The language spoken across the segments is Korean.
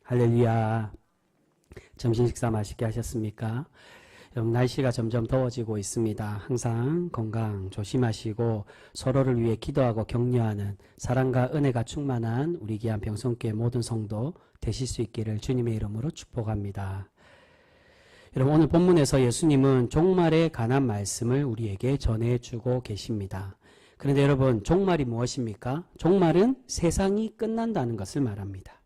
할렐루야. 점심 식사 맛있게 하셨습니까? 여러분, 날씨가 점점 더워지고 있습니다. 항상 건강 조심하시고 서로를 위해 기도하고 격려하는 사랑과 은혜가 충만한 우리 귀한 병성교회 모든 성도 되실 수 있기를 주님의 이름으로 축복합니다. 여러분, 오늘 본문에서 예수님은 종말에 관한 말씀을 우리에게 전해주고 계십니다. 그런데 여러분, 종말이 무엇입니까? 종말은 세상이 끝난다는 것을 말합니다.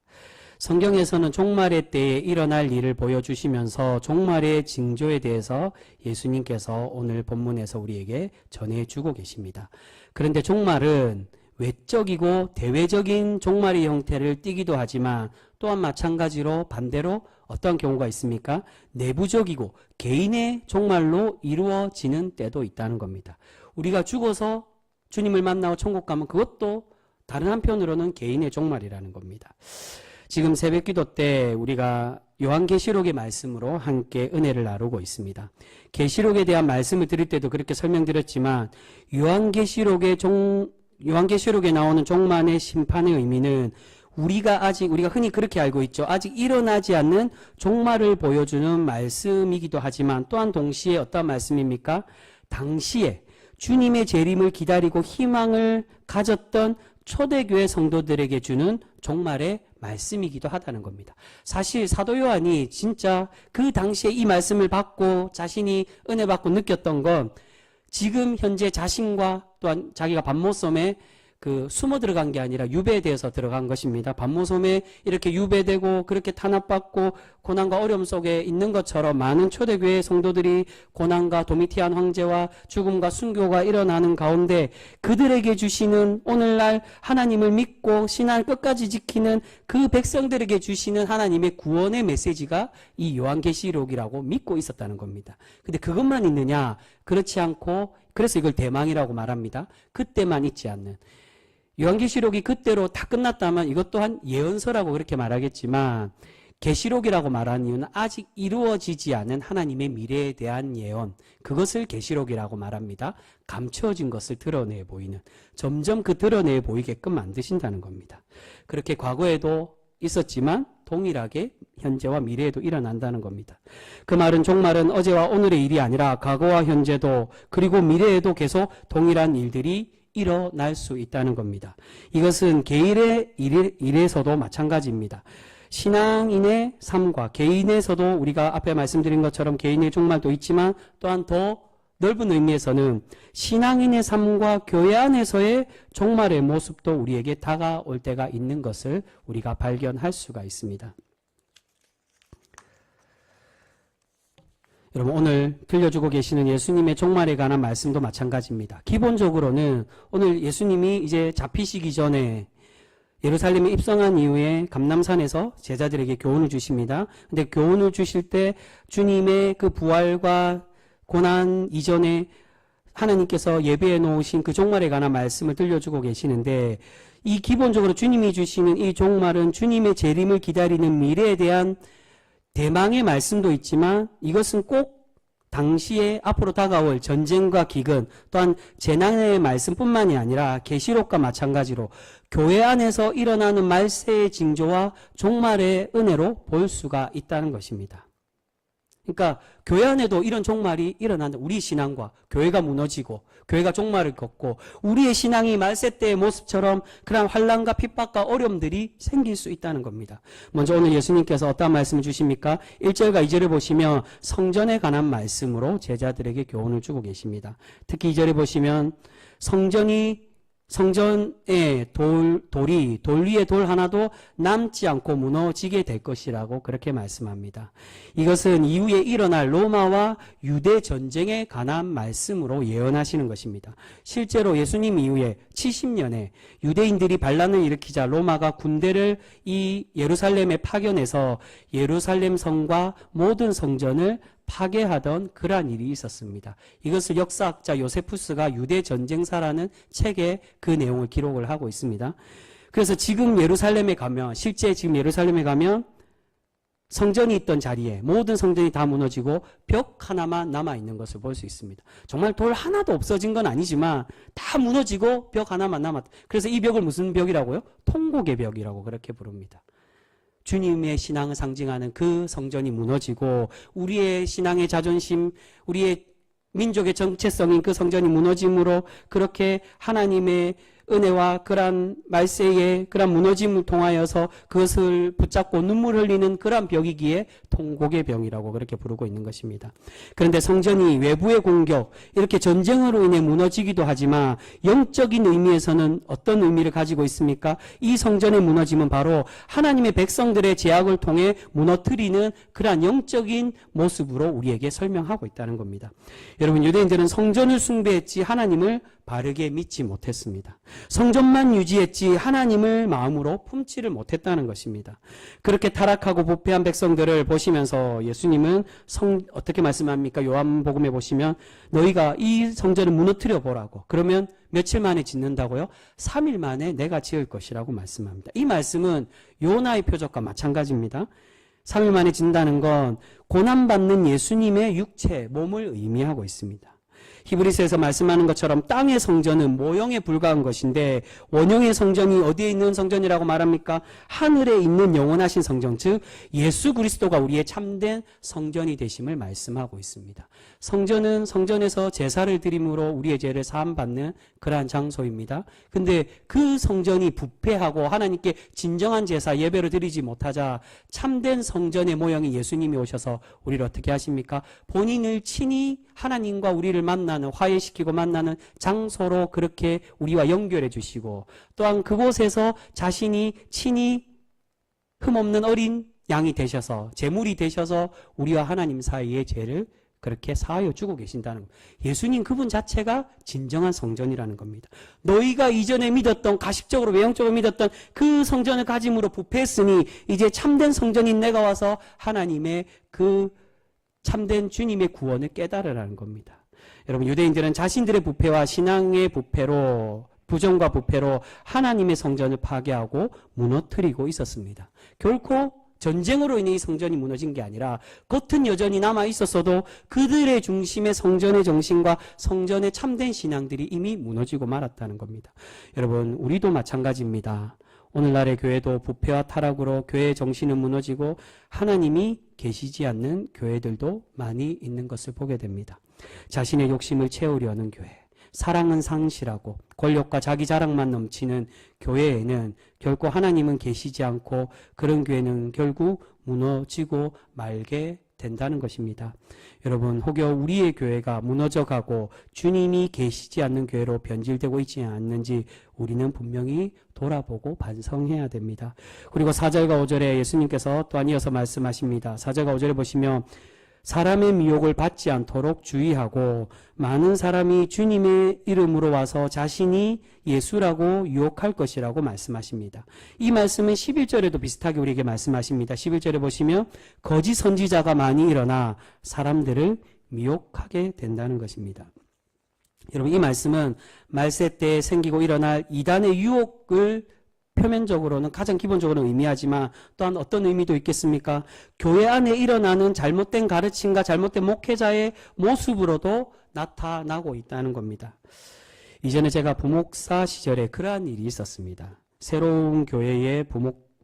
성경에서는 종말의 때에 일어날 일을 보여주시면서 종말의 징조에 대해서 예수님께서 오늘 본문에서 우리에게 전해주고 계십니다. 그런데 종말은 외적이고 대외적인 종말의 형태를 띠기도 하지만 또한 마찬가지로 반대로 어떤 경우가 있습니까? 내부적이고 개인의 종말로 이루어지는 때도 있다는 겁니다. 우리가 죽어서 주님을 만나고 천국 가면 그것도 다른 한편으로는 개인의 종말이라는 겁니다. 지금 새벽기도 때 우리가 요한계시록의 말씀으로 함께 은혜를 나누고 있습니다. 계시록에 대한 말씀을 드릴 때도 그렇게 설명드렸지만 요한계시록에 나오는 종말의 심판의 의미는 우리가 흔히 그렇게 알고 있죠. 아직 일어나지 않는 종말을 보여주는 말씀이기도 하지만 또한 동시에 어떤 말씀입니까? 당시에 주님의 재림을 기다리고 희망을 가졌던 초대교회 성도들에게 주는 종말의 말씀이기도 하다는 겁니다. 사실 사도 요한이 진짜 그 당시에 이 말씀을 받고 자신이 은혜 받고 느꼈던 건 지금 현재 자신과 또한 자기가 반모섬에 숨어 들어간 게 아니라 유배되어서 들어간 것입니다. 반모섬에 이렇게 유배되고 그렇게 탄압받고 고난과 어려움 속에 있는 것처럼 많은 초대교회 성도들이 고난과 도미티안 황제와 죽음과 순교가 일어나는 가운데 그들에게 주시는 오늘날 하나님을 믿고 신앙을 끝까지 지키는 그 백성들에게 주시는 하나님의 구원의 메시지가 이 요한계시록이라고 믿고 있었다는 겁니다. 근데 그것만 있느냐? 그렇지 않고 그래서 이걸 대망이라고 말합니다. 그때만 있지 않는. 요한계시록이 그때로 다 끝났다면 이것 또한 예언서라고 그렇게 말하겠지만 계시록이라고 말하는 이유는 아직 이루어지지 않은 하나님의 미래에 대한 예언, 그것을 계시록이라고 말합니다. 감춰진 것을 드러내 보이는, 점점 그 드러내 보이게끔 만드신다는 겁니다. 그렇게 과거에도 있었지만 동일하게 현재와 미래에도 일어난다는 겁니다. 그 말은 종말은 어제와 오늘의 일이 아니라 과거와 현재도 그리고 미래에도 계속 동일한 일들이 일어날 수 있다는 겁니다. 이것은 개인의 일에서도 마찬가지입니다. 신앙인의 삶과 개인에서도 우리가 앞에 말씀드린 것처럼 개인의 종말도 있지만 또한 더 넓은 의미에서는 신앙인의 삶과 교회 안에서의 종말의 모습도 우리에게 다가올 때가 있는 것을 우리가 발견할 수가 있습니다. 여러분, 오늘 들려주고 계시는 예수님의 종말에 관한 말씀도 마찬가지입니다. 기본적으로는 오늘 예수님이 이제 잡히시기 전에 예루살렘에 입성한 이후에 감람산에서 제자들에게 교훈을 주십니다. 근데 교훈을 주실 때 주님의 그 부활과 고난 이전에 하나님께서 예배해 놓으신 그 종말에 관한 말씀을 들려주고 계시는데 이 기본적으로 주님이 주시는 이 종말은 주님의 재림을 기다리는 미래에 대한 대망의 말씀도 있지만 이것은 꼭 당시에 앞으로 다가올 전쟁과 기근 또한 재난의 말씀뿐만이 아니라 계시록과 마찬가지로 교회 안에서 일어나는 말세의 징조와 종말의 은혜로 볼 수가 있다는 것입니다. 그러니까 교회 안에도 이런 종말이 일어난다. 우리 신앙과 교회가 무너지고 교회가 종말을 겪고 우리의 신앙이 말세 때의 모습처럼 그런 환난과 핍박과 어려움들이 생길 수 있다는 겁니다. 먼저 오늘 예수님께서 어떤 말씀을 주십니까? 1절과 2절을 보시면 성전에 관한 말씀으로 제자들에게 교훈을 주고 계십니다. 특히 2절에 보시면 성전의 돌 위에 돌 하나도 남지 않고 무너지게 될 것이라고 그렇게 말씀합니다. 이것은 이후에 일어날 로마와 유대 전쟁에 관한 말씀으로 예언하시는 것입니다. 실제로 예수님 이후에 70년에 유대인들이 반란을 일으키자 로마가 군대를 이 예루살렘에 파견해서 예루살렘 성과 모든 성전을 파괴하던 그러한 일이 있었습니다. 이것을 역사학자 요세푸스가 유대 전쟁사라는 책에 그 내용을 기록을 하고 있습니다. 그래서 지금 예루살렘에 가면 실제 지금 예루살렘에 가면 성전이 있던 자리에 모든 성전이 다 무너지고 벽 하나만 남아있는 것을 볼 수 있습니다. 정말 돌 하나도 없어진 건 아니지만 다 무너지고 벽 하나만 남았다. 그래서 이 벽을 무슨 벽이라고요? 통곡의 벽이라고 그렇게 부릅니다. 주님의 신앙을 상징하는 그 성전이 무너지고 우리의 신앙의 자존심, 우리의 민족의 정체성인 그 성전이 무너짐으로 그렇게 하나님의 은혜와 그러한 말세의 그러한 무너짐을 통하여서 그것을 붙잡고 눈물 흘리는 그러한 벽이기에 통곡의 병이라고 그렇게 부르고 있는 것입니다. 그런데 성전이 외부의 공격, 이렇게 전쟁으로 인해 무너지기도 하지만 영적인 의미에서는 어떤 의미를 가지고 있습니까? 이 성전의 무너짐은 바로 하나님의 백성들의 제약을 통해 무너뜨리는 그러한 영적인 모습으로 우리에게 설명하고 있다는 겁니다. 여러분, 유대인들은 성전을 숭배했지 하나님을 바르게 믿지 못했습니다. 성전만 유지했지 하나님을 마음으로 품지를 못했다는 것입니다. 그렇게 타락하고 부패한 백성들을 보시면서 예수님은 어떻게 말씀합니까? 요한복음에 보시면 너희가 이 성전을 무너뜨려 보라고. 그러면 며칠 만에 짓는다고요? 3일 만에 내가 지을 것이라고 말씀합니다. 이 말씀은 요나의 표적과 마찬가지입니다. 3일 만에 짓는다는 건 고난받는 예수님의 육체, 몸을 의미하고 있습니다. 히브리서에서 말씀하는 것처럼 땅의 성전은 모형에 불과한 것인데 원형의 성전이 어디에 있는 성전이라고 말합니까? 하늘에 있는 영원하신 성전, 즉 예수 그리스도가 우리의 참된 성전이 되심을 말씀하고 있습니다. 성전은 성전에서 제사를 드림으로 우리의 죄를 사함받는 그러한 장소입니다. 근데 그 성전이 부패하고 하나님께 진정한 제사 예배를 드리지 못하자 참된 성전의 모형이 예수님이 오셔서 우리를 어떻게 하십니까? 본인을 친히 하나님과 우리를 만나는, 화해시키고 만나는 장소로 그렇게 우리와 연결해 주시고, 또한 그곳에서 자신이 친히 흠없는 어린 양이 되셔서, 제물이 되셔서 우리와 하나님 사이의 죄를 그렇게 사하여 주고 계신다는 겁니다. 예수님 그분 자체가 진정한 성전이라는 겁니다. 너희가 이전에 믿었던, 가식적으로 외형적으로 믿었던 그 성전을 가짐으로 부패했으니 이제 참된 성전인 내가 와서 하나님의 그 참된 주님의 구원을 깨달으라는 겁니다. 여러분, 유대인들은 자신들의 부패와 신앙의 부패로, 부정과 부패로 하나님의 성전을 파괴하고 무너뜨리고 있었습니다. 결코 전쟁으로 인해 이 성전이 무너진 게 아니라 겉은 여전히 남아 있었어도 그들의 중심의 성전의 정신과 성전의 참된 신앙들이 이미 무너지고 말았다는 겁니다. 여러분, 우리도 마찬가지입니다. 오늘날의 교회도 부패와 타락으로 교회의 정신은 무너지고 하나님이 계시지 않는 교회들도 많이 있는 것을 보게 됩니다. 자신의 욕심을 채우려는 교회, 사랑은 상실하고 권력과 자기 자랑만 넘치는 교회에는 결코 하나님은 계시지 않고 그런 교회는 결국 무너지고 말게 된다는 것입니다. 여러분, 혹여 우리의 교회가 무너져가고 주님이 계시지 않는 교회로 변질되고 있지 않는지 우리는 분명히 돌아보고 반성해야 됩니다. 그리고 4절과 5절에 예수님께서 또한 이어서 말씀하십니다. 4절과 5절에 보시면 사람의 미혹을 받지 않도록 주의하고 많은 사람이 주님의 이름으로 와서 자신이 예수라고 유혹할 것이라고 말씀하십니다. 이 말씀은 11절에도 비슷하게 우리에게 말씀하십니다. 11절에 보시면 거짓 선지자가 많이 일어나 사람들을 미혹하게 된다는 것입니다. 여러분, 이 말씀은 말세 때 생기고 일어날 이단의 유혹을 표면적으로는 가장 기본적으로 의미하지만 또한 어떤 의미도 있겠습니까? 교회 안에 일어나는 잘못된 가르침과 잘못된 목회자의 모습으로도 나타나고 있다는 겁니다. 이전에 제가 부목사 시절에 그러한 일이 있었습니다. 새로운 교회의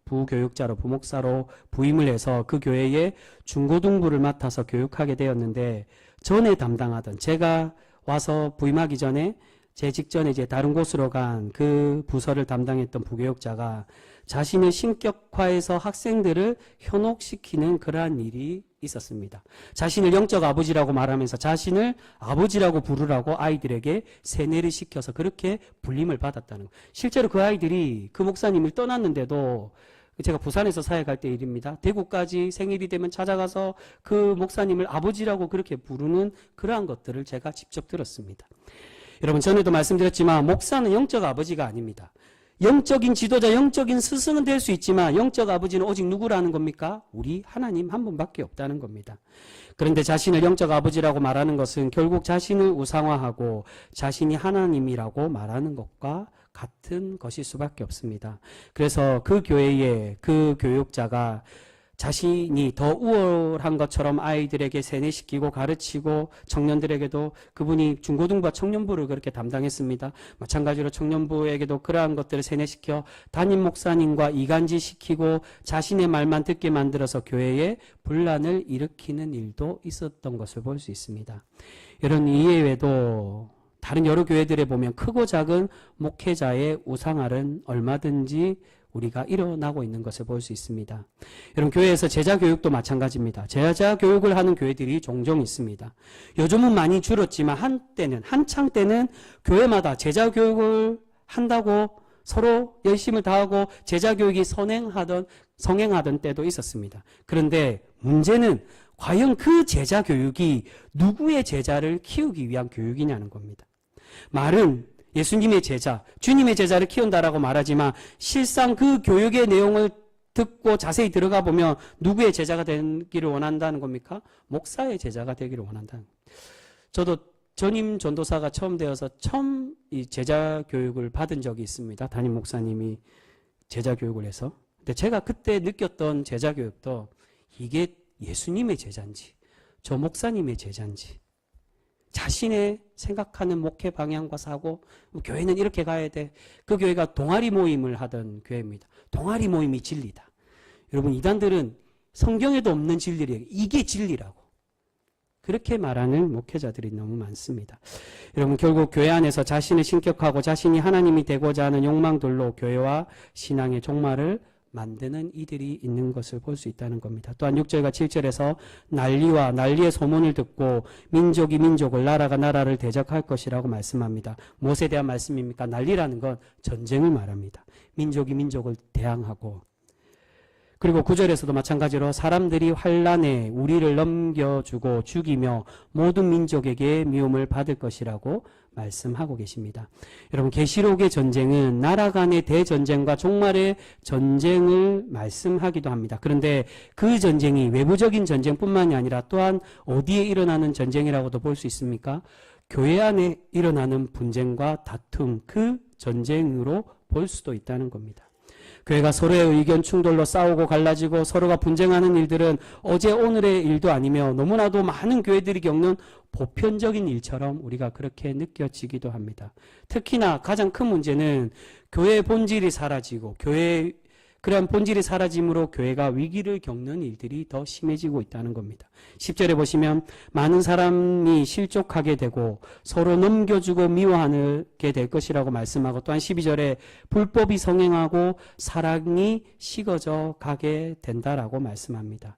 부교육자로 부목사로 부임을 해서 그 교회의 중고등부를 맡아서 교육하게 되었는데, 전에 담당하던, 제가 와서 부임하기 전에 제 직전에 이제 다른 곳으로 간 그 부서를 담당했던 부교육자가 자신의 신격화해서 학생들을 현혹시키는 그러한 일이 있었습니다. 자신을 영적 아버지라고 말하면서 자신을 아버지라고 부르라고 아이들에게 세뇌를 시켜서 그렇게 불림을 받았다는 거예요. 실제로 그 아이들이 그 목사님을 떠났는데도, 제가 부산에서 사역할 때 일입니다. 대구까지 생일이 되면 찾아가서 그 목사님을 아버지라고 그렇게 부르는 그러한 것들을 제가 직접 들었습니다. 여러분, 전에도 말씀드렸지만 목사는 영적 아버지가 아닙니다. 영적인 지도자, 영적인 스승은 될 수 있지만 영적 아버지는 오직 누구라는 겁니까? 우리 하나님 한 분밖에 없다는 겁니다. 그런데 자신을 영적 아버지라고 말하는 것은 결국 자신을 우상화하고 자신이 하나님이라고 말하는 것과 같은 것일 수밖에 없습니다. 그래서 그 교회의 그 교육자가 자신이 더 우월한 것처럼 아이들에게 세뇌시키고 가르치고 청년들에게도 그분이 중고등부와 청년부를 그렇게 담당했습니다. 마찬가지로 청년부에게도 그러한 것들을 세뇌시켜 담임 목사님과 이간질시키고 자신의 말만 듣게 만들어서 교회에 분란을 일으키는 일도 있었던 것을 볼 수 있습니다. 이런 이외에도 다른 여러 교회들에 보면 크고 작은 목회자의 우상화는 얼마든지 우리가 일어나고 있는 것을 볼 수 있습니다. 여러분, 교회에서 제자 교육도 마찬가지입니다. 제자 교육을 하는 교회들이 종종 있습니다. 요즘은 많이 줄었지만 한창 때는 교회마다 제자 교육을 한다고 서로 열심을 다하고 제자 교육이 성행하던 때도 있었습니다. 그런데 문제는 과연 그 제자 교육이 누구의 제자를 키우기 위한 교육이냐는 겁니다. 말은 예수님의 제자, 주님의 제자를 키운다라고 말하지만 실상 그 교육의 내용을 듣고 자세히 들어가 보면 누구의 제자가 되기를 원한다는 겁니까? 목사의 제자가 되기를 원한다는 겁니다. 저도 전임 전도사가 처음 되어서 처음 이 제자 교육을 받은 적이 있습니다. 담임 목사님이 제자 교육을 해서. 근데 제가 그때 느꼈던 제자 교육도 이게 예수님의 제자인지 저 목사님의 제자인지 자신의 생각하는 목회 방향과 사고, 교회는 이렇게 가야 돼. 그 교회가 동아리 모임을 하던 교회입니다. 동아리 모임이 진리다. 여러분, 이단들은 성경에도 없는 진리래요. 이게 진리라고. 그렇게 말하는 목회자들이 너무 많습니다. 여러분, 결국 교회 안에서 자신을 신격하고 자신이 하나님이 되고자 하는 욕망들로 교회와 신앙의 종말을 만드는 이들이 있는 것을 볼 수 있다는 겁니다. 또한 6절과 7절에서 난리와 난리의 소문을 듣고 민족이 민족을 나라가 나라를 대적할 것이라고 말씀합니다. 무엇에 대한 말씀입니까? 난리라는 건 전쟁을 말합니다. 민족이 민족을 대항하고, 그리고 9절에서도 마찬가지로 사람들이 환난에 우리를 넘겨주고 죽이며 모든 민족에게 미움을 받을 것이라고 말씀하고 계십니다. 여러분, 계시록의 전쟁은 나라 간의 대전쟁과 종말의 전쟁을 말씀하기도 합니다. 그런데 그 전쟁이 외부적인 전쟁뿐만이 아니라 또한 어디에 일어나는 전쟁이라고도 볼 수 있습니까? 교회 안에 일어나는 분쟁과 다툼, 그 전쟁으로 볼 수도 있다는 겁니다. 교회가 서로의 의견 충돌로 싸우고 갈라지고 서로가 분쟁하는 일들은 어제 오늘의 일도 아니며 너무나도 많은 교회들이 겪는 보편적인 일처럼 우리가 그렇게 느껴지기도 합니다. 특히나 가장 큰 문제는 교회의 본질이 사라지고 그러한 본질이 사라짐으로 교회가 위기를 겪는 일들이 더 심해지고 있다는 겁니다. 10절에 보시면 많은 사람이 실족하게 되고 서로 넘겨주고 미워하게 될 것이라고 말씀하고, 또한 12절에 불법이 성행하고 사랑이 식어져 가게 된다라고 말씀합니다.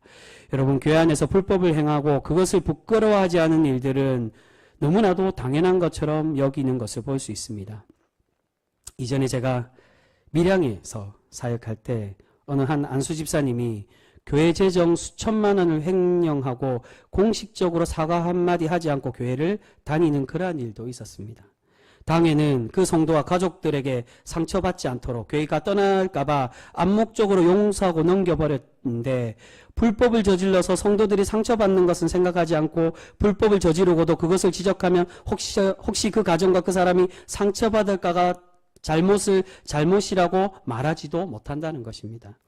여러분, 교회 안에서 불법을 행하고 그것을 부끄러워하지 않은 일들은 너무나도 당연한 것처럼 여기는 것을 볼 수 있습니다. 이전에 제가 밀양에서 사역할 때 어느 한 안수 집사님이 교회 재정 수천만 원을 횡령하고 공식적으로 사과 한마디 하지 않고 교회를 다니는 그러한 일도 있었습니다. 당에는 그 성도와 가족들에게 상처받지 않도록 교회가 떠날까봐 암묵적으로 용서하고 넘겨버렸는데, 불법을 저질러서 성도들이 상처받는 것은 생각하지 않고 불법을 저지르고도 그것을 지적하면 혹시 그 가정과 그 사람이 상처받을까가 잘못이라고 말하지도 못한다는 것입니다.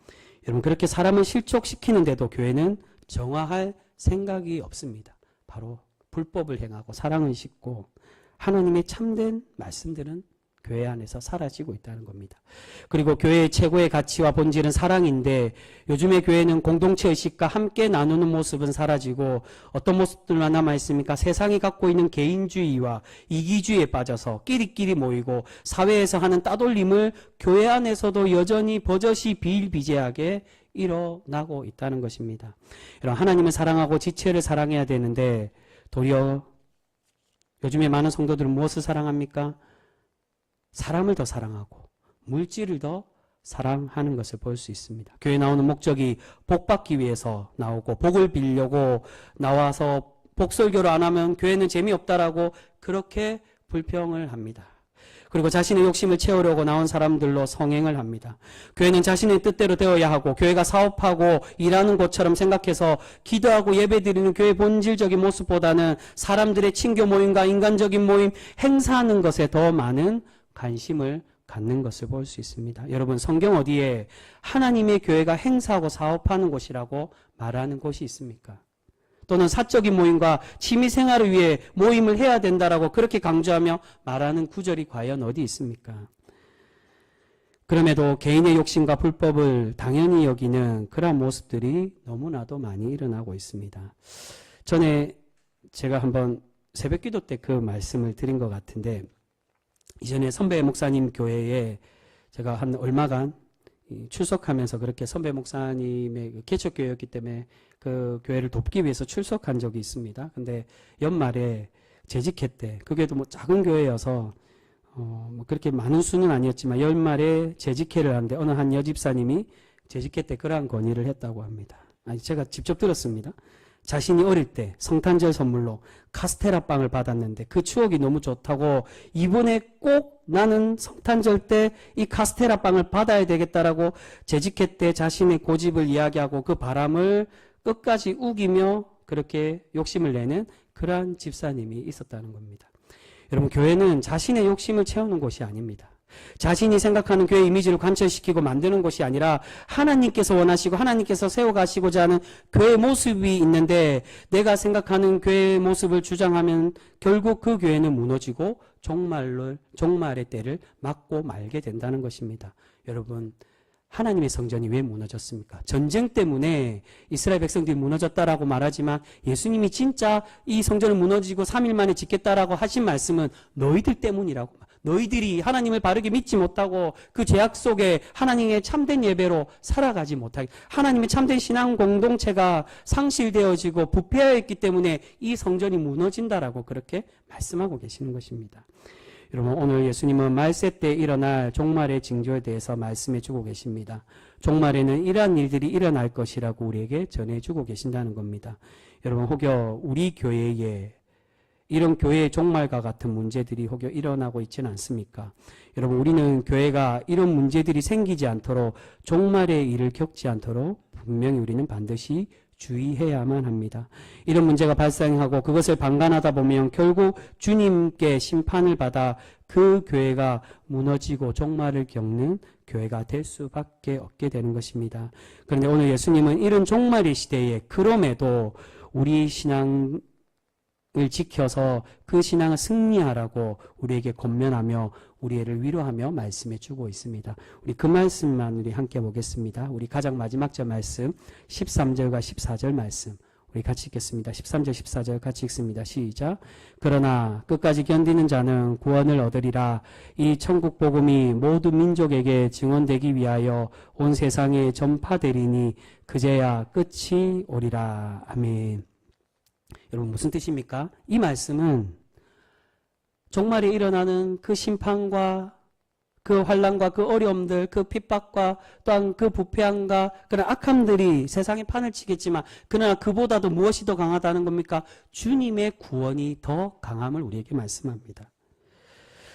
여러분, 그렇게 사람을 실족시키는데도 교회는 정화할 생각이 없습니다. 바로 불법을 행하고 사랑을 싣고 하나님의 참된 말씀들은 교회 안에서 사라지고 있다는 겁니다. 그리고 교회의 최고의 가치와 본질은 사랑인데 요즘의 교회는 공동체 의식과 함께 나누는 모습은 사라지고 어떤 모습들만 남아있습니까? 세상이 갖고 있는 개인주의와 이기주의에 빠져서 끼리끼리 모이고 사회에서 하는 따돌림을 교회 안에서도 여전히 버젓이 비일비재하게 일어나고 있다는 것입니다. 여러분, 하나님을 사랑하고 지체를 사랑해야 되는데 도리어 요즘에 많은 성도들은 무엇을 사랑합니까? 사람을 더 사랑하고 물질을 더 사랑하는 것을 볼 수 있습니다. 교회 나오는 목적이 복 받기 위해서 나오고 복을 빌려고 나와서 복설교를 안 하면 교회는 재미없다라고 그렇게 불평을 합니다. 그리고 자신의 욕심을 채우려고 나온 사람들로 성행을 합니다. 교회는 자신의 뜻대로 되어야 하고 교회가 사업하고 일하는 곳처럼 생각해서 기도하고 예배드리는 교회의 본질적인 모습보다는 사람들의 친교 모임과 인간적인 모임, 행사하는 것에 더 많은 관심을 갖는 것을 볼 수 있습니다. 여러분, 성경 어디에 하나님의 교회가 행사하고 사업하는 곳이라고 말하는 곳이 있습니까? 또는 사적인 모임과 취미생활을 위해 모임을 해야 된다라고 그렇게 강조하며 말하는 구절이 과연 어디 있습니까? 그럼에도 개인의 욕심과 불법을 당연히 여기는 그런 모습들이 너무나도 많이 일어나고 있습니다. 전에 제가 한번 새벽기도 때 그 말씀을 드린 것 같은데, 이전에 선배 목사님 교회에 제가 한 얼마간 출석하면서 그렇게 선배 목사님의 개척교회였기 때문에 그 교회를 돕기 위해서 출석한 적이 있습니다. 근데 연말에 재직회 때, 그게도 뭐 작은 교회여서 뭐 그렇게 많은 수는 아니었지만 연말에 재직회를 하는데 어느 한 여집사님이 재직회 때 그러한 건의를 했다고 합니다. 아니, 제가 직접 들었습니다. 자신이 어릴 때 성탄절 선물로 카스테라 빵을 받았는데 그 추억이 너무 좋다고 이번에 꼭 나는 성탄절 때 이 카스테라 빵을 받아야 되겠다라고 재직회 때 자신의 고집을 이야기하고 그 바람을 끝까지 우기며 그렇게 욕심을 내는 그러한 집사님이 있었다는 겁니다. 여러분, 교회는 자신의 욕심을 채우는 곳이 아닙니다. 자신이 생각하는 교회 이미지를 관철시키고 만드는 것이 아니라 하나님께서 원하시고 하나님께서 세워가시고자 하는 교회의 모습이 있는데, 내가 생각하는 교회의 모습을 주장하면 결국 그 교회는 무너지고 종말의 때를 맞고 말게 된다는 것입니다. 여러분, 하나님의 성전이 왜 무너졌습니까? 전쟁 때문에 이스라엘 백성들이 무너졌다라고 말하지만 예수님이 진짜 이 성전을 무너지고 3일 만에 짓겠다라고 하신 말씀은 너희들 때문이라고, 너희들이 하나님을 바르게 믿지 못하고 그 죄악 속에 하나님의 참된 예배로 살아가지 못하게, 하나님의 참된 신앙 공동체가 상실되어지고 부패하여 있기 때문에 이 성전이 무너진다라고 그렇게 말씀하고 계시는 것입니다. 여러분, 오늘 예수님은 말세 때 일어날 종말의 징조에 대해서 말씀해 주고 계십니다. 종말에는 이러한 일들이 일어날 것이라고 우리에게 전해주고 계신다는 겁니다. 여러분, 혹여 우리 교회에 이런 교회의 종말과 같은 문제들이 혹여 일어나고 있지는 않습니까? 여러분, 우리는 교회가 이런 문제들이 생기지 않도록, 종말의 일을 겪지 않도록 분명히 우리는 반드시 주의해야만 합니다. 이런 문제가 발생하고 그것을 방관하다 보면 결국 주님께 심판을 받아 그 교회가 무너지고 종말을 겪는 교회가 될 수밖에 없게 되는 것입니다. 그런데 오늘 예수님은 이런 종말의 시대에 그럼에도 우리 신앙을 지켜서 그 신앙을 승리하라고 우리에게 권면하며 우리를 위로하며 말씀해 주고 있습니다. 우리 그 말씀만 우리 함께 보겠습니다. 우리 가장 마지막 절 말씀 13절과 14절 말씀 우리 같이 읽겠습니다. 13절 14절 같이 읽습니다. 시작. 그러나 끝까지 견디는 자는 구원을 얻으리라. 이 천국 복음이 모두 민족에게 증언되기 위하여 온 세상에 전파되리니 그제야 끝이 오리라. 아멘. 여러분, 무슨 뜻입니까? 이 말씀은 종말에 일어나는 그 심판과 그 환난과 그 어려움들, 그 핍박과 또한 그 부패함과 그런 악함들이 세상에 판을 치겠지만, 그러나 그보다도 무엇이 더 강하다는 겁니까? 주님의 구원이 더 강함을 우리에게 말씀합니다.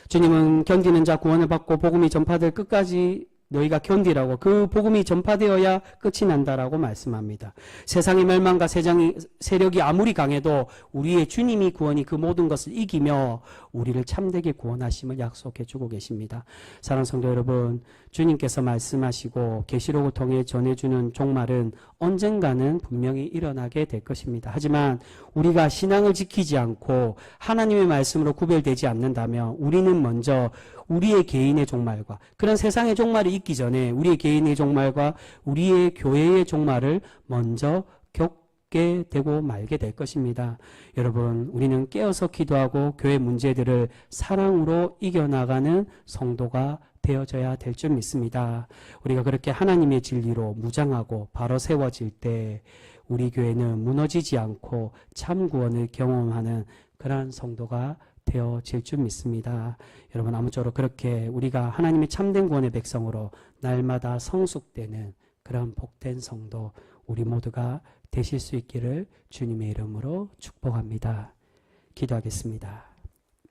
주님은 견디는 자 구원을 받고 복음이 전파될 끝까지 너희가 견디라고, 그 복음이 전파되어야 끝이 난다라고 말씀합니다. 세상의 멸망과 세력이 아무리 강해도 우리의 주님이 구원이 그 모든 것을 이기며 우리를 참되게 구원하심을 약속해 주고 계십니다. 사랑하는 성도 여러분, 주님께서 말씀하시고 계시록을 통해 전해주는 종말은 언젠가는 분명히 일어나게 될 것입니다. 하지만 우리가 신앙을 지키지 않고 하나님의 말씀으로 구별되지 않는다면 우리는 먼저 우리의 개인의 종말과, 그런 세상의 종말이 있기 전에 우리의 개인의 종말과 우리의 교회의 종말을 먼저 겪게 되고 말게 될 것입니다. 여러분, 우리는 깨어서 기도하고 교회 문제들을 사랑으로 이겨나가는 성도가 되어져야 될 줄 믿습니다. 우리가 그렇게 하나님의 진리로 무장하고 바로 세워질 때 우리 교회는 무너지지 않고 참 구원을 경험하는 그러한 성도가 되어질 줄 믿습니다. 여러분, 아무쪼록 그렇게 우리가 하나님의 참된 구원의 백성으로 날마다 성숙되는 그런 복된 성도 우리 모두가 되실 수 있기를 주님의 이름으로 축복합니다. 기도하겠습니다.